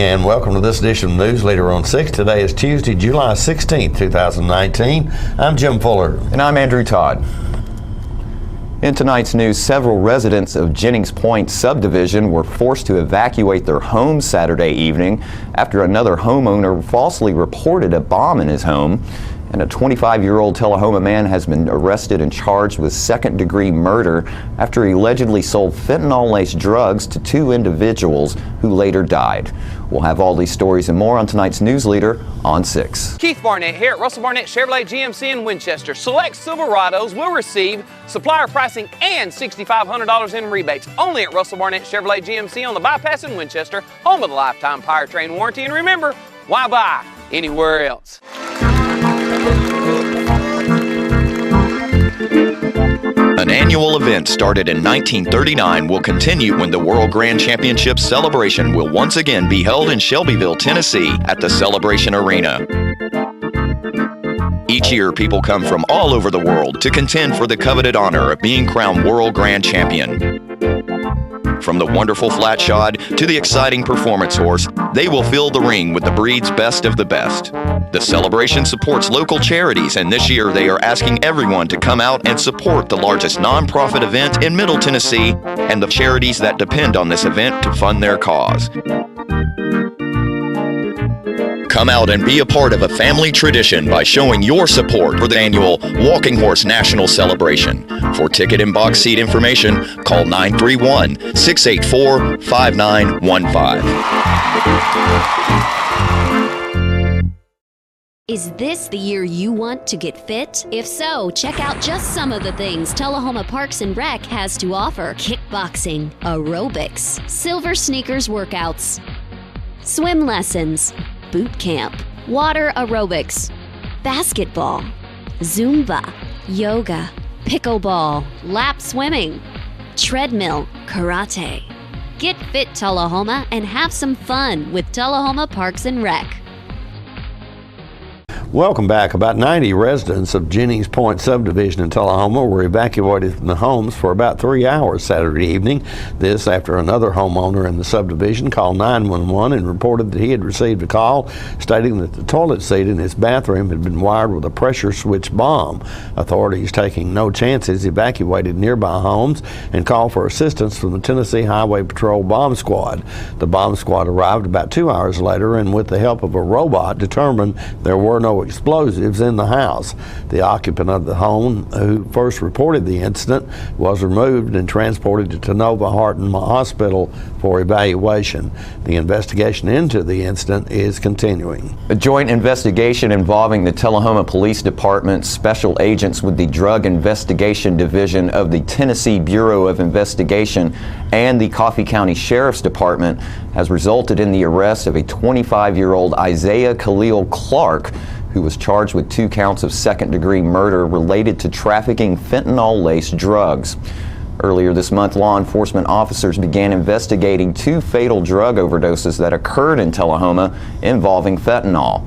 and welcome to this edition of News Leader on 6. Today is Tuesday, July 16, 2019. I'm Jim Fuller. And I'm Andrew Todd. In tonight's news, several residents of Jennings Point subdivision were forced to evacuate their homes Saturday evening after another homeowner falsely reported a bomb in his home. And a 25-year-old Tullahoma man has been arrested and charged with second-degree murder after he allegedly sold fentanyl-laced drugs to two individuals who later died. We'll have all these stories and more on tonight's News Leader on 6. Keith Barnett here at Russell Barnett Chevrolet GMC in Winchester. Select Silverados will receive supplier pricing and $6,500 in rebates only at Russell Barnett Chevrolet GMC on the bypass in Winchester, home of the lifetime powertrain warranty. And remember, why buy anywhere else? An annual event started in 1939 will continue when the World Grand Championship celebration will once again be held in Shelbyville, Tennessee at the Celebration Arena. Each year, people come from all over the world to contend for the coveted honor of being crowned World Grand Champion. From the wonderful flat shod to the exciting performance horse, they will fill the ring with the breed's best of the best. The celebration supports local charities, and this year they are asking everyone to come out and support the largest nonprofit event in Middle Tennessee and the charities that depend on this event to fund their cause. Come out and be a part of a family tradition by showing your support for the annual Walking Horse National Celebration. For ticket and box seat information, call 931-684-5915. Is this the year you want to get fit? If so, check out just some of the things Tullahoma Parks and Rec has to offer. Kickboxing, aerobics, silver sneakers workouts, swim lessons, boot camp, water aerobics, basketball, Zumba, yoga, pickleball, lap swimming, treadmill, karate. Get fit, Tullahoma, and have some fun with Tullahoma Parks and Rec. Welcome back. About 90 residents of Jennings Point subdivision in Tullahoma were evacuated from the homes for about 3 hours Saturday evening. This after another homeowner in the subdivision called 911 and reported that he had received a call stating that the toilet seat in his bathroom had been wired with a pressure switch bomb. Authorities, taking no chances, evacuated nearby homes and called for assistance from the Tennessee Highway Patrol Bomb Squad. The bomb squad arrived about 2 hours later and with the help of a robot determined there were no explosives in the house. The occupant of the home who first reported the incident was removed and transported to Tennova Harton Hospital for evaluation. The investigation into the incident is continuing. A joint investigation involving the Tullahoma Police Department, special agents with the Drug Investigation Division of the Tennessee Bureau of Investigation, and the Coffee County Sheriff's Department has resulted in the arrest of a 25-year-old Isaiah Khalil Clark, who was charged with 2 counts of second-degree murder related to trafficking fentanyl-laced drugs. Earlier this month, law enforcement officers began investigating 2 fatal drug overdoses that occurred in Tullahoma involving fentanyl.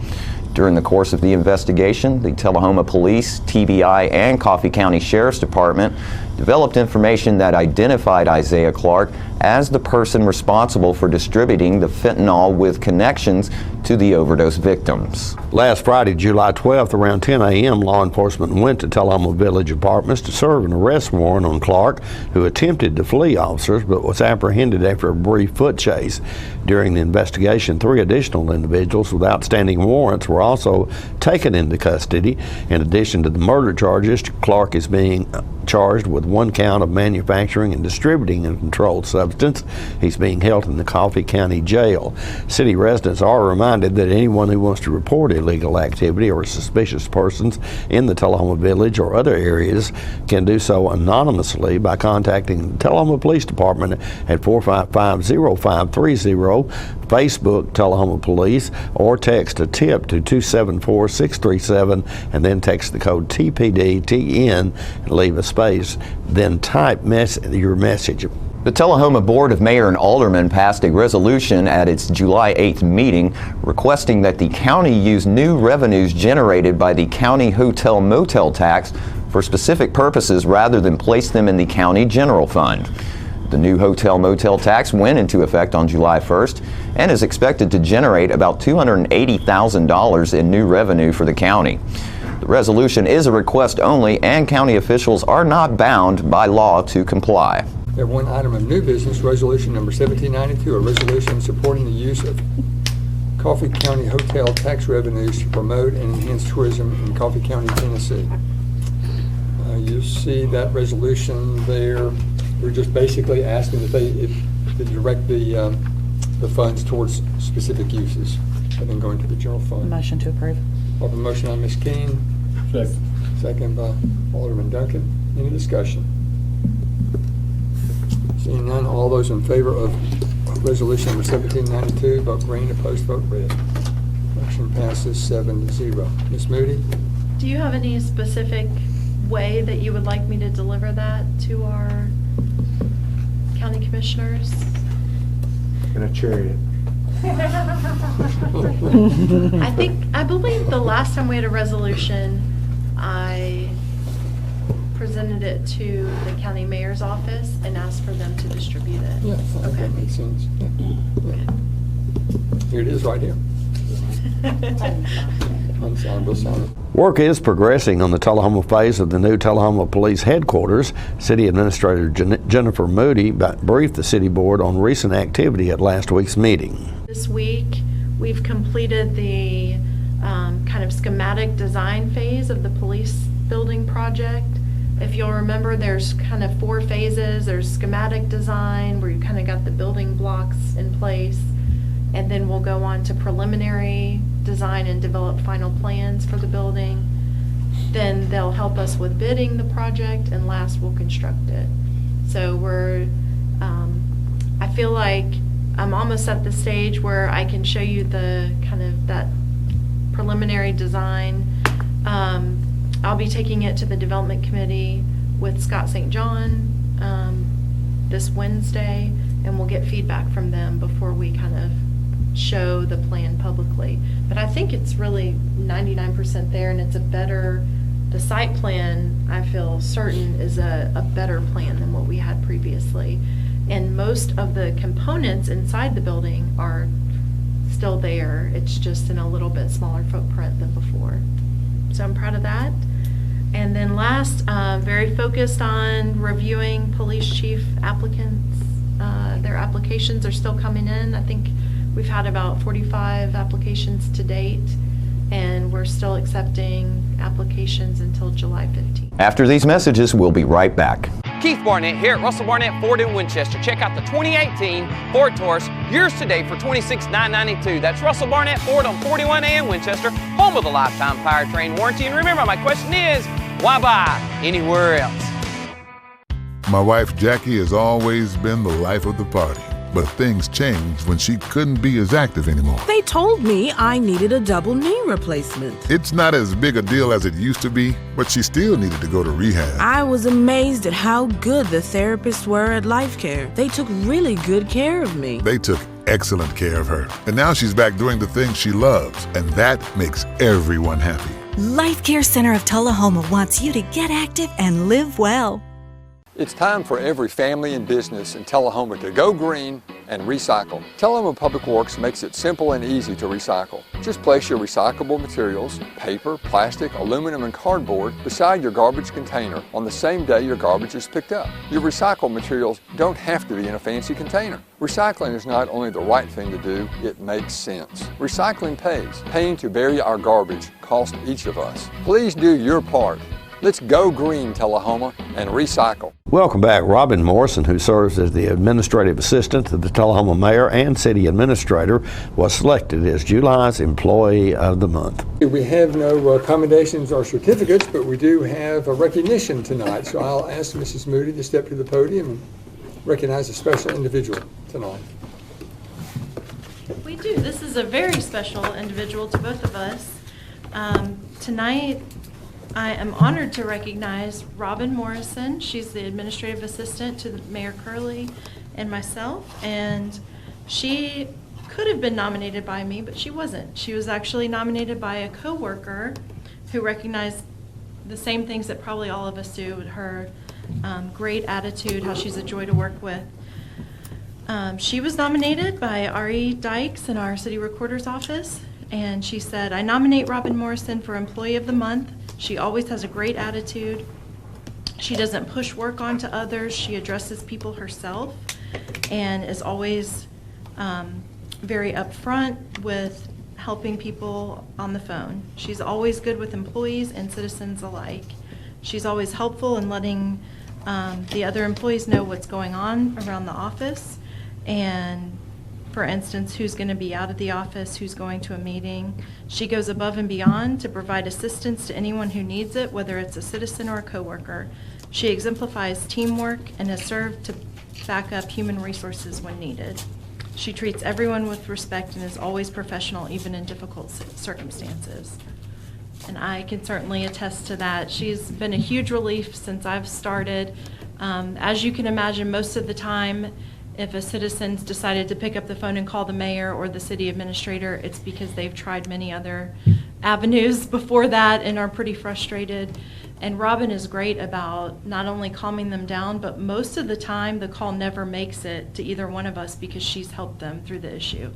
During the course of the investigation, the Tullahoma Police, TBI, and Coffee County Sheriff's Department developed information that identified Isaiah Clark as the person responsible for distributing the fentanyl with connections to the overdose victims. Last Friday, July 12th, around 10 a.m., law enforcement went to Tullahoma Village Apartments to serve an arrest warrant on Clark, who attempted to flee officers but was apprehended after a brief foot chase. During the investigation, 3 additional individuals with outstanding warrants were also taken into custody. In addition to the murder charges, Clark is being charged with 1 count of manufacturing and distributing a controlled substance. He's being held in the Coffee County Jail. City residents are reminded that anyone who wants to report illegal activity or suspicious persons in the Tullahoma Village or other areas can do so anonymously by contacting the Tullahoma Police Department at 455-0530, Facebook Tullahoma Police, or text a tip to 274-637 and then text the code TPD-TN and leave a space, then type your message. The Tullahoma Board of Mayor and Aldermen passed a resolution at its July 8th meeting requesting that the county use new revenues generated by the county hotel motel tax for specific purposes rather than place them in the county general fund. The new hotel motel tax went into effect on July 1st and is expected to generate about $280,000 in new revenue for the county. The resolution is a request only, and county officials are not bound by law to comply. We have one item of new business, resolution number 1792, a resolution supporting the use of Coffee County hotel tax revenues to promote and enhance tourism in Coffee County, Tennessee. You see that resolution there. We're just basically asking that they direct the funds towards specific uses and then going to the general fund. Motion to approve. I have a motion on Ms. Keene. Second. Second by Alderman Duncan. Any discussion? Seeing none, all those in favor of resolution number 1792, vote green, opposed, vote red. Motion passes 7-0. Ms. Moody? Do you have any specific way that you would like me to deliver that to our county commissioners? In a chariot. I believe the last time we had a resolution, I presented it to the county mayor's office and asked for them to distribute it. Yeah, I think Okay. that makes sense. Yeah. Here it is right here. Unsigned, we'll sign it. Work is progressing on the Tullahoma phase of the new Tullahoma Police Headquarters. City Administrator Jennifer Moody briefed the City Board on recent activity at last week's meeting. This week, we've completed the kind of schematic design phase of the police building project. If you'll remember, there's kind of 4 phases. There's schematic design, where you kind of got the building blocks in place, and then we'll go on to preliminary design and develop final plans for the building. Then they'll help us with bidding the project, and last we'll construct it. So I feel like I'm almost at the stage where I can show you the kind of that preliminary design. I'll be taking it to the development committee with Scott St. John this Wednesday, and we'll get feedback from them before we kind of show the plan publicly. But I think it's really 99% there, and it's the site plan, I feel certain, is a better plan than what we had previously. And most of the components inside the building are still there. It's just in a little bit smaller footprint than before. So I'm proud of that. And then last, very focused on reviewing police chief applicants. Their applications are still coming in. I think we've had about 45 applications to date, and we're still accepting applications until July 15th. After these messages, we'll be right back. Keith Barnett here at Russell Barnett Ford in Winchester. Check out the 2018 Ford Taurus, yours today for $26,992. That's Russell Barnett Ford on 41A in Winchester, home of the lifetime powertrain warranty. And remember, my question is, why buy anywhere else? My wife Jackie has always been the life of the party, but things changed when she couldn't be as active anymore. They told me I needed a double knee replacement. It's not as big a deal as it used to be, but she still needed to go to rehab. I was amazed at how good the therapists were at Life Care. They took really good care of me. They took excellent care of her, and now she's back doing the things she loves, and that makes everyone happy. Life Care Center of Tullahoma wants you to get active and live well. It's time for every family and business in Tullahoma to go green and recycle. Tullahoma Public Works makes it simple and easy to recycle. Just place your recyclable materials, paper, plastic, aluminum, and cardboard beside your garbage container on the same day your garbage is picked up. Your recycled materials don't have to be in a fancy container. Recycling is not only the right thing to do, it makes sense. Recycling pays. Paying to bury our garbage costs each of us. Please do your part. Let's go green, Tullahoma, and recycle. Welcome back. Robin Morrison, who serves as the administrative assistant to the Tullahoma mayor and city administrator, was selected as July's Employee of the Month. We have no commendations or certificates, but we do have a recognition tonight. So I'll ask Mrs. Moody to step to the podium and recognize a special individual tonight. We do. This is a very special individual to both of us. Tonight, I am honored to recognize Robin Morrison. She's the administrative assistant to Mayor Curley and myself, and she could have been nominated by me, but she wasn't. She was actually nominated by a coworker who recognized the same things that probably all of us do, her great attitude, how she's a joy to work with. She was nominated by Ari Dykes in our city recorder's office, and she said, "I nominate Robin Morrison for Employee of the Month. She always has a great attitude. She doesn't push work onto others. She addresses people herself and is always very upfront with helping people on the phone. She's always good with employees and citizens alike. She's always helpful in letting the other employees know what's going on around the office, and for instance, who's going to be out of the office, who's going to a meeting. She goes above and beyond to provide assistance to anyone who needs it, whether it's a citizen or a coworker. She exemplifies teamwork and has served to back up human resources when needed. She treats everyone with respect and is always professional, even in difficult circumstances." And I can certainly attest to that. She's been a huge relief since I've started. As you can imagine, most of the time, if a citizen's decided to pick up the phone and call the mayor or the city administrator, it's because they've tried many other avenues before that and are pretty frustrated. And Robin is great about not only calming them down, but most of the time the call never makes it to either one of us because she's helped them through the issue.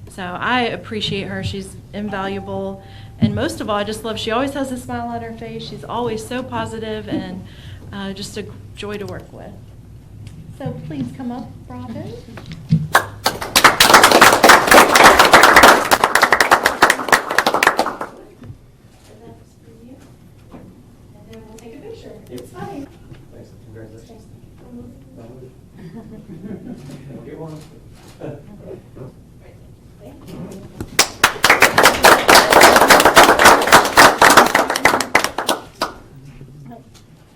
So I appreciate her. She's invaluable. And most of all, I just love, she always has a smile on her face. She's always so positive and just a joy to work with. So please come up, Robin. It's fine. Thanks. Congratulations. Get one. Thank you.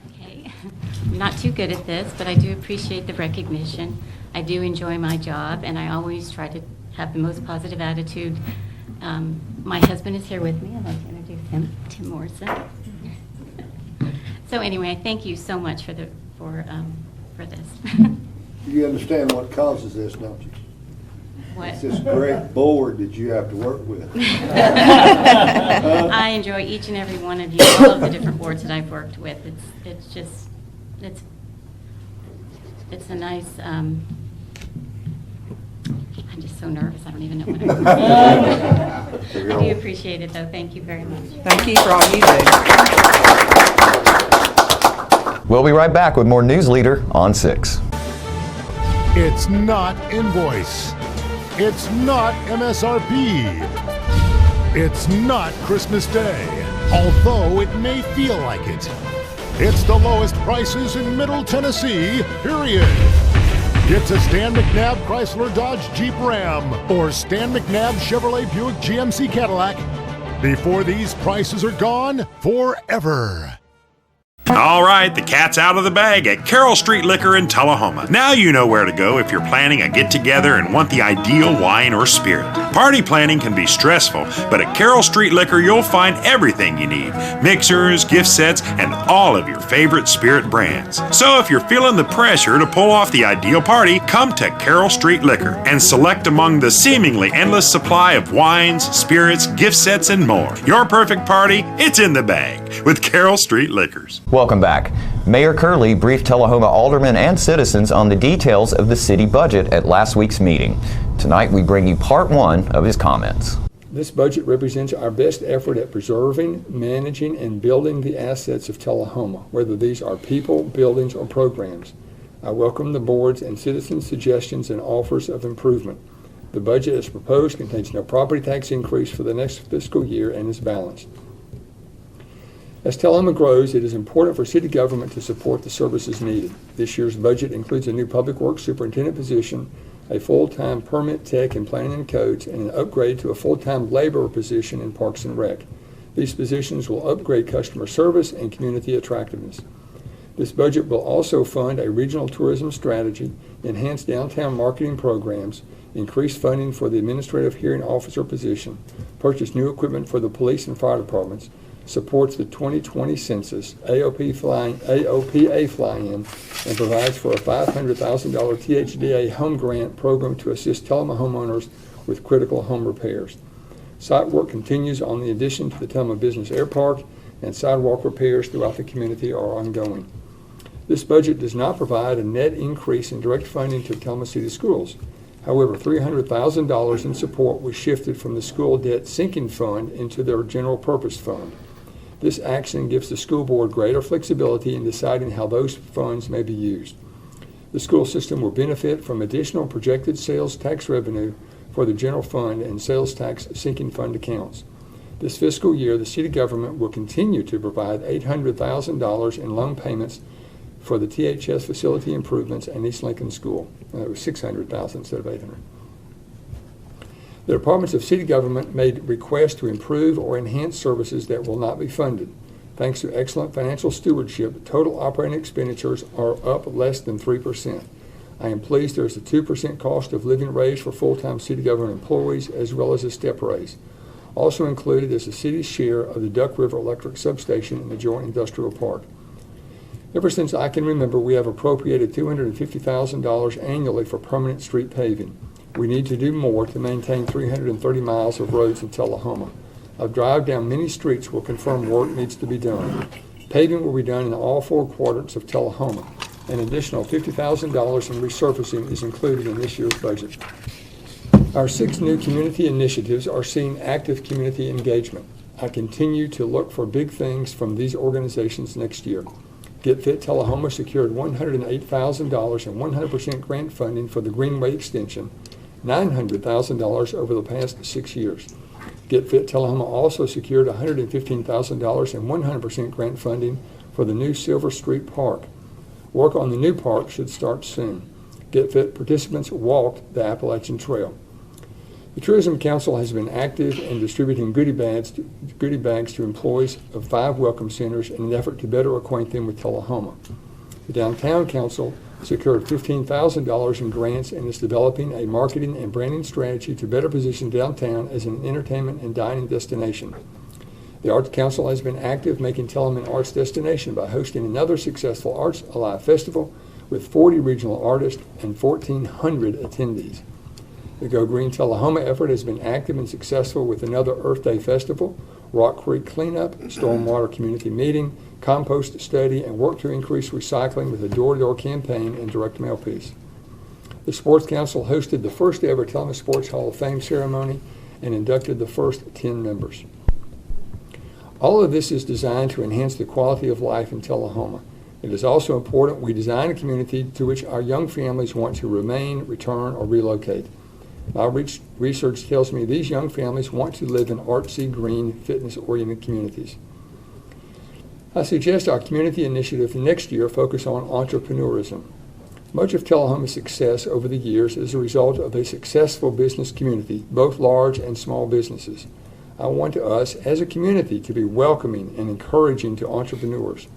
Okay. I'm not too good at this, but I do appreciate the recognition. I do enjoy my job, and I always try to have the most positive attitude. My husband is here with me. I'd like to introduce him, Tim Morrison. So anyway, thank you so much for this. You understand what causes this, don't you? What? It's this great board that you have to work with. I enjoy each and every one of you, all of the different boards that I've worked with. It's a nice. I'm just so nervous. I don't even know what I'm saying. I do appreciate it, though. Thank you very much. Thank you for all you do. We'll be right back with more News Leader on 6. It's not invoice. It's not MSRP. It's not Christmas Day, although it may feel like it. It's the lowest prices in Middle Tennessee, period. Get to Stan McNabb Chrysler Dodge Jeep Ram or Stan McNabb Chevrolet Buick GMC Cadillac before these prices are gone forever. All right, the cat's out of the bag at Carroll Street Liquor in Tullahoma. Now you know where to go if you're planning a get-together and want the ideal wine or spirit. Party planning can be stressful, but at Carroll Street Liquor you'll find everything you need. Mixers, gift sets, and all of your favorite spirit brands. So if you're feeling the pressure to pull off the ideal party, come to Carroll Street Liquor and select among the seemingly endless supply of wines, spirits, gift sets, and more. Your perfect party, it's in the bag with Carroll Street Liquors. Welcome back. Mayor Curley briefed Tullahoma aldermen and citizens on the details of the city budget at last week's meeting. Tonight we bring you part 1 of his comments. This budget represents our best effort at preserving, managing, and building the assets of Tullahoma, whether these are people, buildings, or programs. I welcome the board's and citizens' suggestions and offers of improvement. The budget as proposed contains no property tax increase for the next fiscal year and is balanced. As Tullahoma grows, it is important for city government to support the services needed. This year's budget includes a new public works superintendent position, a full-time permit tech in planning and codes, and an upgrade to a full-time laborer position in Parks and Rec. These positions will upgrade customer service and community attractiveness. This budget will also fund a regional tourism strategy, enhance downtown marketing programs, increase funding for the administrative hearing officer position, purchase new equipment for the police and fire departments, supports the 2020 census, AOPA fly-in, and provides for a $500,000 THDA home grant program to assist Tullahoma homeowners with critical home repairs. Site work continues on the addition to the Tullahoma Business Air Park, and sidewalk repairs throughout the community are ongoing. This budget does not provide a net increase in direct funding to Tullahoma City Schools. However, $300,000 in support was shifted from the school debt sinking fund into their general purpose fund. This action gives the school board greater flexibility in deciding how those funds may be used. The school system will benefit from additional projected sales tax revenue for the general fund and sales tax sinking fund accounts. This fiscal year, the city government will continue to provide $800,000 in loan payments for the THS facility improvements and East Lincoln School. It was $600,000 instead of $800,000. The departments of city government made requests to improve or enhance services that will not be funded. Thanks to excellent financial stewardship, total operating expenditures are up less than 3%. I am pleased there is a 2% cost of living raise for full-time city government employees, as well as a step raise. Also included is the city's share of the Duck River Electric Substation in the Joint Industrial Park. Ever since I can remember, we have appropriated $250,000 annually for permanent street paving. We need to do more to maintain 330 miles of roads in Tullahoma. A drive down many streets will confirm work needs to be done. Paving will be done in all 4 quadrants of Tullahoma. An additional $50,000 in resurfacing is included in this year's budget. Our 6 new community initiatives are seeing active community engagement. I continue to look for big things from these organizations next year. Get Fit Tullahoma secured $108,000 in 100% grant funding for the Greenway extension, $900,000 over the past 6 years. Get Fit Tullahoma also secured $115,000 in 100% grant funding for the new Silver Street Park. Work on the new park should start soon. Get Fit participants walked the Appalachian Trail. The Tourism Council has been active in distributing goodie bags to employees of 5 welcome centers in an effort to better acquaint them with Tullahoma. The Downtown Council secured $15,000 in grants and is developing a marketing and branding strategy to better position downtown as an entertainment and dining destination. The Arts Council has been active making Tullahoma an arts destination by hosting another successful Arts Alive Festival with 40 regional artists and 1,400 attendees. The Go Green Tullahoma effort has been active and successful with another Earth Day Festival, Rock Creek Cleanup, Stormwater Community Meeting, Compost Study, and work to increase recycling with a door-to-door campaign and direct mail piece. The Sports Council hosted the first ever Tullahoma Sports Hall of Fame ceremony and inducted the first 10 members. All of this is designed to enhance the quality of life in Tullahoma. It is also important we design a community to which our young families want to remain, return, or relocate. My research tells me these young families want to live in artsy, green, fitness-oriented communities. I suggest our community initiative next year focus on entrepreneurism. Much of Tullahoma's success over the years is a result of a successful business community, both large and small businesses. I want us, as a community, to be welcoming and encouraging to entrepreneurs.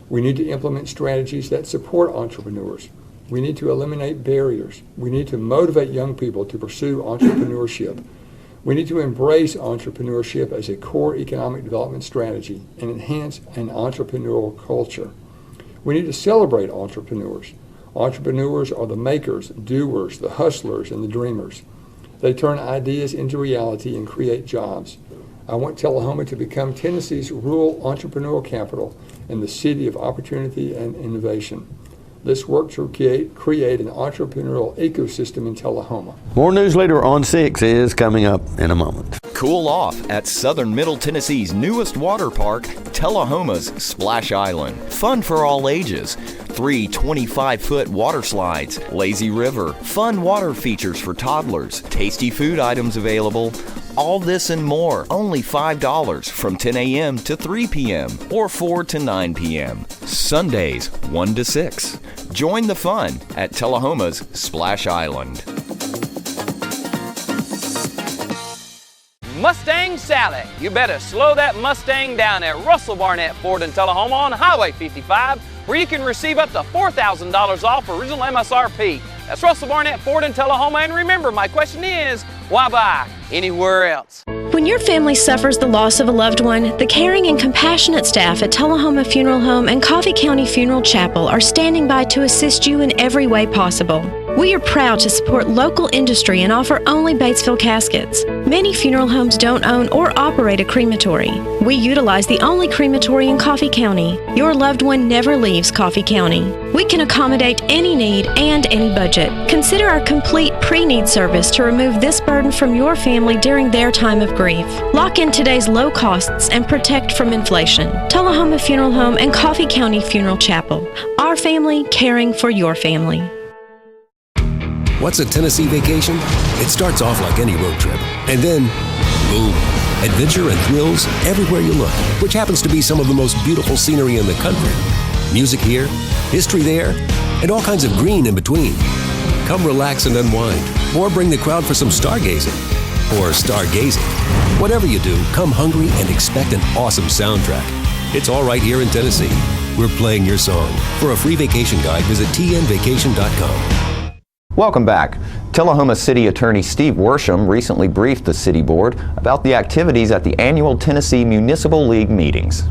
We need to implement strategies that support entrepreneurs. We need to eliminate barriers. We need to motivate young people to pursue entrepreneurship. We need to embrace entrepreneurship as a core economic development strategy and enhance an entrepreneurial culture. We need to celebrate entrepreneurs. Entrepreneurs are the makers, doers, the hustlers, and the dreamers. They turn ideas into reality and create jobs. I want Tullahoma to become Tennessee's rural entrepreneurial capital and the city of opportunity and innovation. Let's work to create an entrepreneurial ecosystem in Tullahoma. More news later on 6 is coming up in a moment. Cool off at Southern Middle Tennessee's newest water park, Tullahoma's Splash Island. Fun for all ages. 3 25-foot water slides, lazy river, fun water features for toddlers, tasty food items available. All this and more, only $5 from 10 a.m. to 3 p.m. or 4 to 9 p.m. Sundays, 1 to 6. Join the fun at Tullahoma's Splash Island. Mustang Sally. You better slow that Mustang down at Russell Barnett Ford in Tullahoma on Highway 55, where you can receive up to $4,000 off original MSRP. That's Russell Barnett Ford in Tullahoma. And remember, my question is, why buy anywhere else? When your family suffers the loss of a loved one, the caring and compassionate staff at Tullahoma Funeral Home and Coffee County Funeral Chapel are standing by to assist you in every way possible. We are proud to support local industry and offer only Batesville caskets. Many funeral homes don't own or operate a crematory. We utilize the only crematory in Coffee County. Your loved one never leaves Coffee County. We can accommodate any need and any budget. Consider our complete pre-need service to remove this burden from your family during their time of grief. Lock in today's low costs and protect from inflation. Tullahoma Funeral Home and Coffee County Funeral Chapel. Our family caring for your family. What's a Tennessee vacation? It starts off like any road trip, and then, boom, adventure and thrills everywhere you look, which happens to be some of the most beautiful scenery in the country. Music here, history there, and all kinds of green in between. Come relax and unwind, or bring the crowd for some stargazing, or stargazing. Whatever you do, come hungry and expect an awesome soundtrack. It's all right here in Tennessee. We're playing your song. For a free vacation guide, visit tnvacation.com. Welcome back. Tullahoma City Attorney Steve Worsham recently briefed the City Board about the activities at the annual Tennessee Municipal League meetings.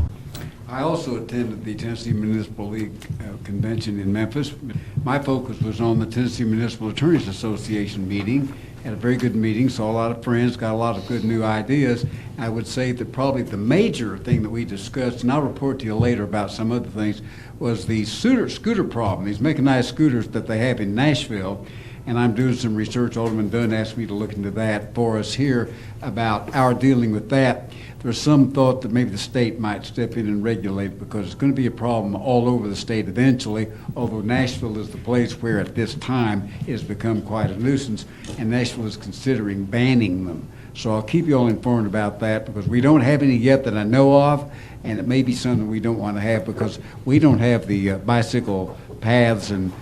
I also attended the Tennessee Municipal League convention in Memphis. My focus was on the Tennessee Municipal Attorneys Association meeting. Had a very good meeting, saw a lot of friends, got a lot of good new ideas. I would say that probably the major thing that we discussed, and I'll report to you later about some other things, was the scooter problem, these mechanized scooters that they have in Nashville. And I'm doing some research. Alderman Dunn asked me to look into that for us here about our dealing with that. There's some thought that maybe the state might step in and regulate it because it's going to be a problem all over the state eventually, although Nashville is the place where at this time it has become quite a nuisance, and Nashville is considering banning them. So I'll keep you all informed about that because we don't have any yet that I know of, and it may be something we don't want to have because we don't have the bicycle paths and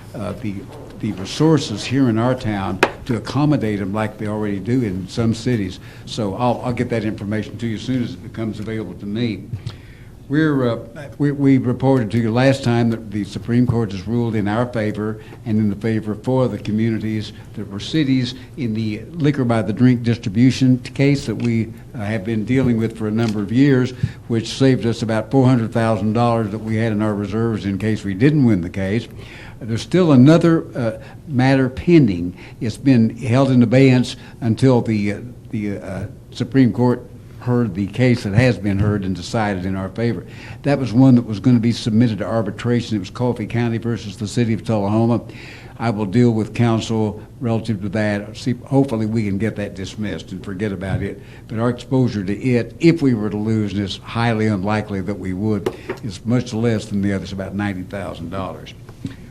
the resources here in our town to accommodate them like they already do in some cities. So I'll get that information to you as soon as it becomes available to me. We reported to you last time that the Supreme Court has ruled in our favor and in the favor for the communities that were cities in the liquor by the drink distribution case that we have been dealing with for a number of years, which saved us about $400,000 that we had in our reserves in case we didn't win the case. There's still another matter pending. It's been held in abeyance until the Supreme Court heard the case that has been heard and decided in our favor. That was one that was going to be submitted to arbitration. It was Coffee County versus the City of Tullahoma. I will deal with counsel relative to that. See, hopefully we can get that dismissed and forget about it. But our exposure to it, if we were to lose, and it's highly unlikely that we would, is much less than the others, about $90,000.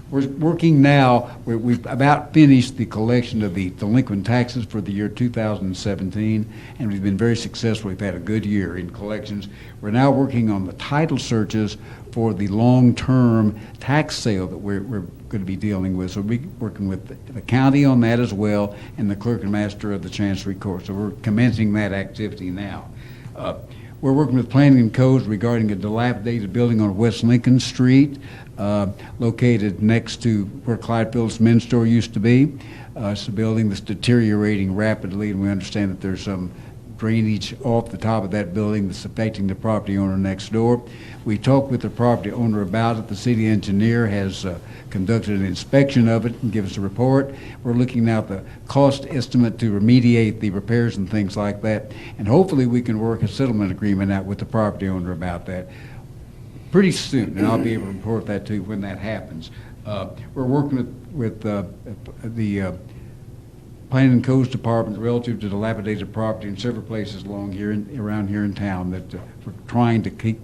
We're working now, we've about finished the collection of the delinquent taxes for the year 2017, and we've been very successful. We've had a good year in collections. We're now working on the title searches for the long-term tax sale that we're going to be dealing with. So we're working with the county on that as well, and the clerk and master of the Chancery Court. So we're commencing that activity now. We're working with planning and codes regarding a dilapidated building on West Lincoln Street, located next to where Clyde Phillips Men's Store used to be. It's a building that's deteriorating rapidly, and we understand that there's some drainage off the top of that building that's affecting the property owner next door. We talked with the property owner about it. The city engineer has conducted an inspection of it and given us a report. We're looking now at the cost estimate to remediate the repairs and things like that, and hopefully we can work a settlement agreement out with the property owner about that pretty soon, and I'll be able to report that to you when that happens. We're working with the Planning and Codes Department relative to dilapidated property in several places around here in town that we're trying to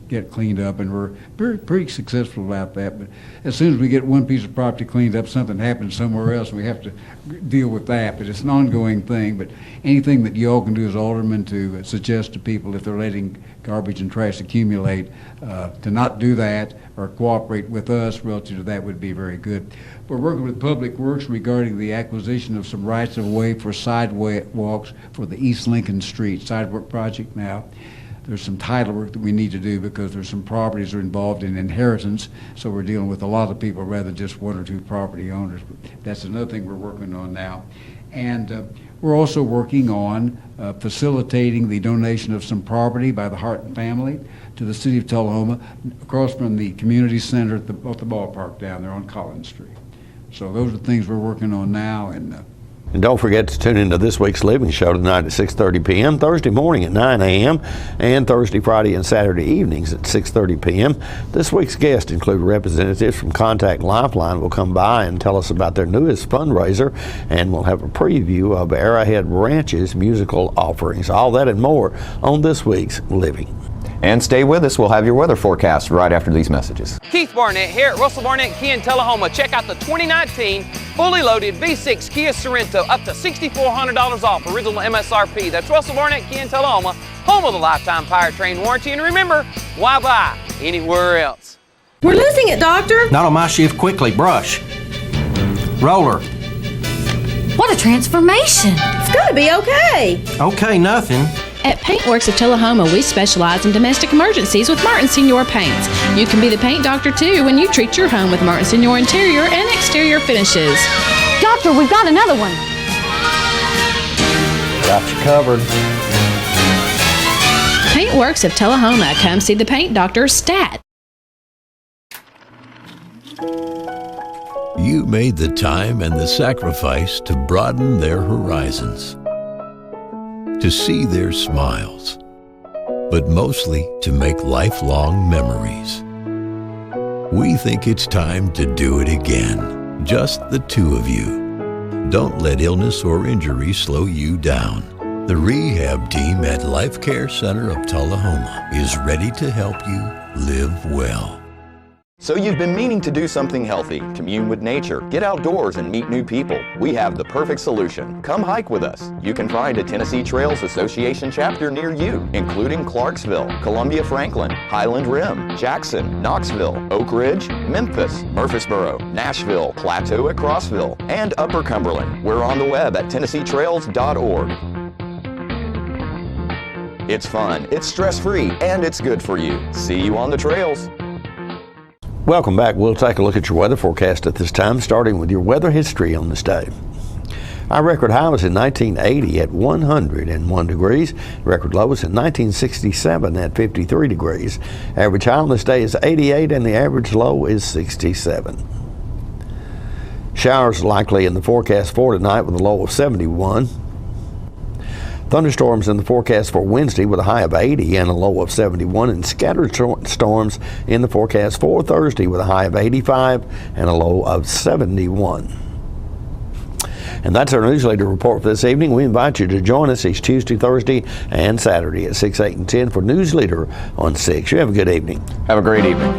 get cleaned up, and we're pretty successful about that. But as soon as we get one piece of property cleaned up, something happens somewhere else, and we have to deal with that. But it's an ongoing thing. But anything that you all can do as aldermen to suggest to people if they're letting garbage and trash accumulate, to not do that or cooperate with us relative to that would be very good. We're working with Public Works regarding the acquisition of some rights of way for sidewalks for the East Lincoln Street sidewalk project now. There's some title work that we need to do because there's some properties that are involved in inheritance, so we're dealing with a lot of people rather than just one or two property owners. But that's another thing we're working on now. And we're also working on facilitating the donation of some property by the Harton family to the City of Tullahoma across from the community center at the ballpark down there on Collins Street. So those are things we're working on now. And don't forget to tune into this week's Living Show tonight at 6:30 p.m., Thursday morning at 9 a.m., and Thursday, Friday, and Saturday evenings at 6:30 p.m. This week's guests include representatives from Contact Lifeline will come by and tell us about their newest fundraiser, and we'll have a preview of Arrowhead Ranch's musical offerings. All that and more on this week's Living. And stay with us. We'll have your weather forecast right after these messages. Keith Barnett here at Russell Barnett Kia in Tullahoma. Check out the 2019 fully loaded V6 Kia Sorento, up to $6,400 off original MSRP. That's Russell Barnett Kia in Tullahoma, home of the lifetime powertrain warranty. And remember, why buy anywhere else? We're losing it, Doctor. Not on my shift. Quickly, brush. Roller. What a transformation. It's gotta be okay. Okay, nothing. At Paintworks of Tullahoma, we specialize in domestic emergencies with Martin Senior Paints. You can be the paint doctor too when you treat your home with Martin Senior interior and exterior finishes. Doctor, we've got another one. Got you covered. Paintworks of Tullahoma. Come see the paint doctor, Stat. You made the time and the sacrifice to broaden their horizons, to see their smiles, but mostly to make lifelong memories. We think it's time to do it again, just the two of you. Don't let illness or injury slow you down. The rehab team at Life Care Center of Tullahoma is ready to help you live well. So you've been meaning to do something healthy, commune with nature, get outdoors and meet new people. We have the perfect solution. Come hike with us. You can find a Tennessee Trails Association chapter near you, including Clarksville, Columbia Franklin, Highland Rim, Jackson, Knoxville, Oak Ridge, Memphis, Murfreesboro, Nashville, Plateau at Crossville, and Upper Cumberland. We're on the web at TennesseeTrails.org. It's fun, it's stress-free, and it's good for you. See you on the trails. Welcome back. We'll take a look at your weather forecast at this time, starting with your weather history on this day. Our record high was in 1980 at 101 degrees. Record low was in 1967 at 53 degrees. Average high on this day is 88 and the average low is 67. Showers likely in the forecast for tonight with a low of 71. Thunderstorms in the forecast for Wednesday with a high of 80 and a low of 71, and scattered storms in the forecast for Thursday with a high of 85 and a low of 71. And that's our news leader report for this evening. We invite you to join us each Tuesday, Thursday, and Saturday at 6, 8, and 10 for News Leader on 6. You have a good evening. Have a great evening.